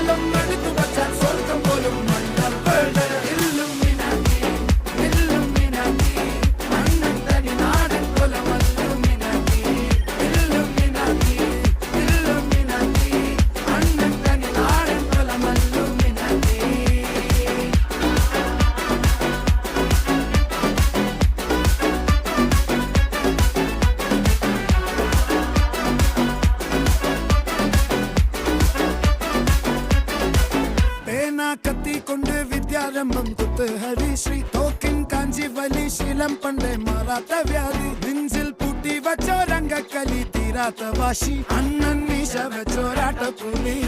കാലം എടുത്തു വച്ചാൽ സ്വർഗം പോലും മണ്ണപ്പേട് അണ്ണൻ തനി നാടൻ കൊലമല്ലുമിനാക്കി അണ്ണൻ തനി നാടൻ കൊലമല്ലുമിനാക്കി. കത്തിക്കൊണ്ട് വിദ്യാരംഭം കുത്ത് ഹരിശ്രീ തോക്കിൻ കാഞ്ചി വലി ശീലം പണ്ടേ മാറാത്ത വ്യാധി നെഞ്ചിൽ പൂട്ടി വച്ചോരംഗക്കലി തീരാത്ത വാശി അണ്ണൻ മീശ വെച്ചോരാട്ട പുലി